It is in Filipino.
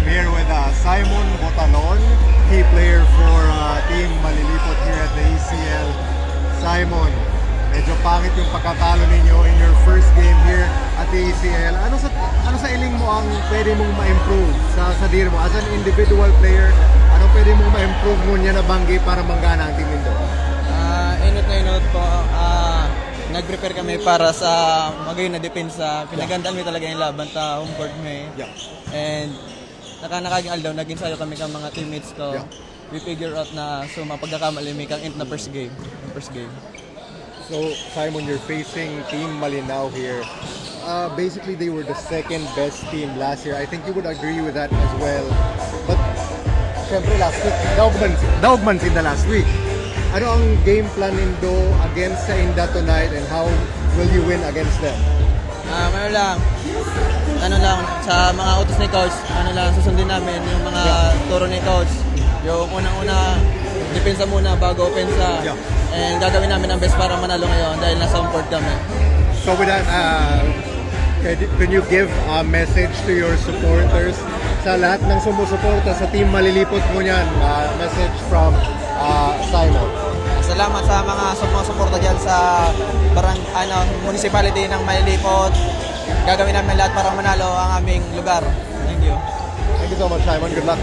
I'm here with Simon Botalon, key player for Team Malilipot here at the ECL. Simon, medyo pangit yung pagkatalo ninyo in your first game here at the ECL. Ano sa iling mo ang pwede mong ma-improve sa dir mo? As an individual player, anong pwede mong ma-improve mo niya na banggi para manggana ang team nito? Inot na inot po. Nag-prepare kami para sa magayon na depensa. Pinagandaan mo talaga yung laban ta home court mo eh. Yeah. And nakaging aldaw, nag-ensayo kami kang mga teammates ko. Yeah. We figure out na mapagkakamali may kang end na first game. So, Simon, you're facing Team Malinao here. Basically, they were the second best team last year. I think you would agree with that as well. But, syempre last week, daugman sila last week. Ano ang game plan nindo against sa Inda tonight and how will you win against them? Ano lang, sa mga utos ni coach, susundin namin yung mga turo ni coach. Yung unang-una, depensa muna bago opensa. Yeah. And gagawin namin ang best para manalo ngayon dahil nasa home court kami. So with that, can you give a message to your supporters? Sa lahat ng sumusuporta sa Team Malilipot mo niyan, message from Simon. Salamat sa mga sumusuporta dyan sa municipality ng Malilipot. Gagawin namin lahat para manalo ang aming lugar. Thank you. Thank you so much, Simon. Good luck.